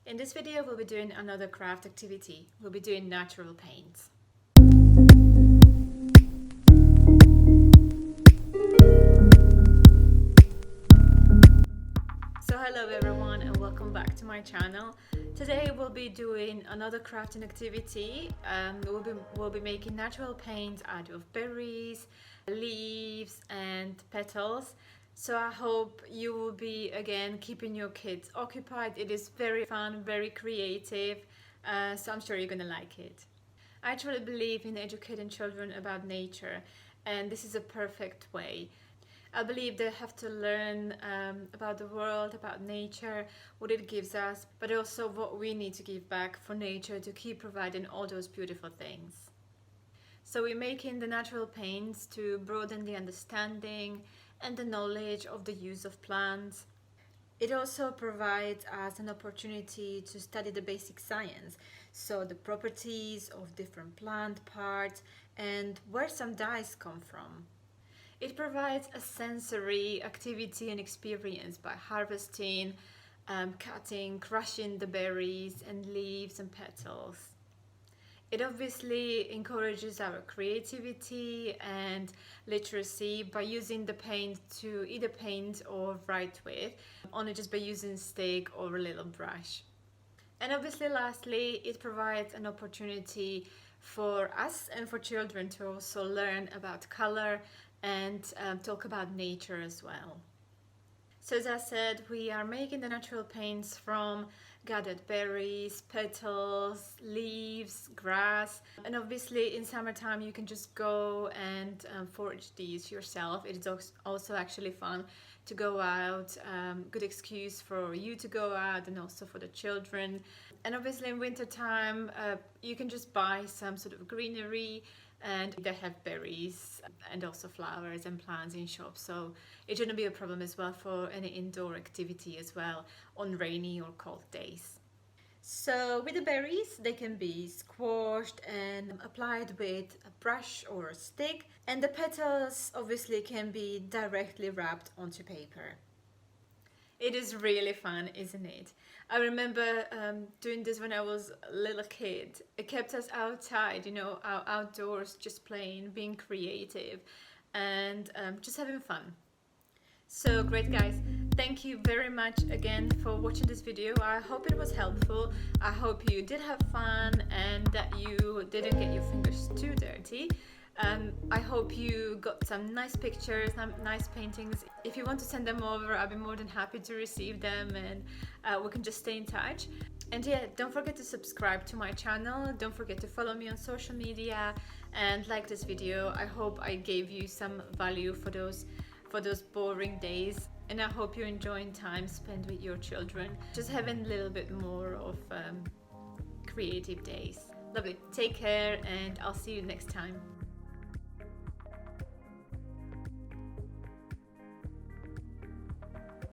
In this video, we'll be doing another craft activity. We'll be doing natural paints. So hello everyone and welcome back to my channel. Today we'll be doing another crafting activity. We'll be making natural paints out of berries, leaves and petals. So I hope you will be again keeping your kids occupied. It is very fun, very creative, so I'm sure you're gonna like it. I truly believe in educating children about nature, and this is a perfect way. I believe they have to learn about the world, about nature, what it gives us, but also what we need to give back for nature to keep providing all those beautiful things. So we're making the natural paints to broaden the understanding and the knowledge of the use of plants. It also provides us an opportunity to study the basic science, so the properties of different plant parts and where some dyes come from. It provides a sensory activity and experience by harvesting, cutting, crushing the berries and leaves and petals. It obviously encourages our creativity and literacy by using the paint to either paint or write with, only just by using stick or a little brush. And obviously lastly, it provides an opportunity for us and for children to also learn about color and talk about nature as well. So as I said, we are making the natural paints from gathered berries, petals, leaves, grass, and obviously in summertime you can just go and forage these yourself. It is also actually fun to go out, good excuse for you to go out and also for the children. And obviously in winter time you can just buy some sort of greenery, and they have berries and also flowers and plants in shops, so it shouldn't be a problem as well for any indoor activity as well on rainy or cold days. So with the berries, they can be squashed and applied with a brush or a stick, and the petals obviously can be directly wrapped onto paper. It is really fun, isn't it? I remember doing this when I was a little kid. It kept us outside, outdoors, just playing, being creative, and just having fun. So great, guys. Thank you very much again for watching this video. I hope it was helpful. I hope you did have fun and that you didn't get your fingers too dirty. I hope you got some nice pictures, some nice paintings. If you want to send them over, I'll be more than happy to receive them, and we can just stay in touch. And yeah, don't forget to subscribe to my channel. Don't forget to follow me on social media and like this video. I hope I gave you some value for those boring days, and I hope you're enjoying time spent with your children, just having a little bit more of creative days. Lovely. Take care, and I'll see you next time.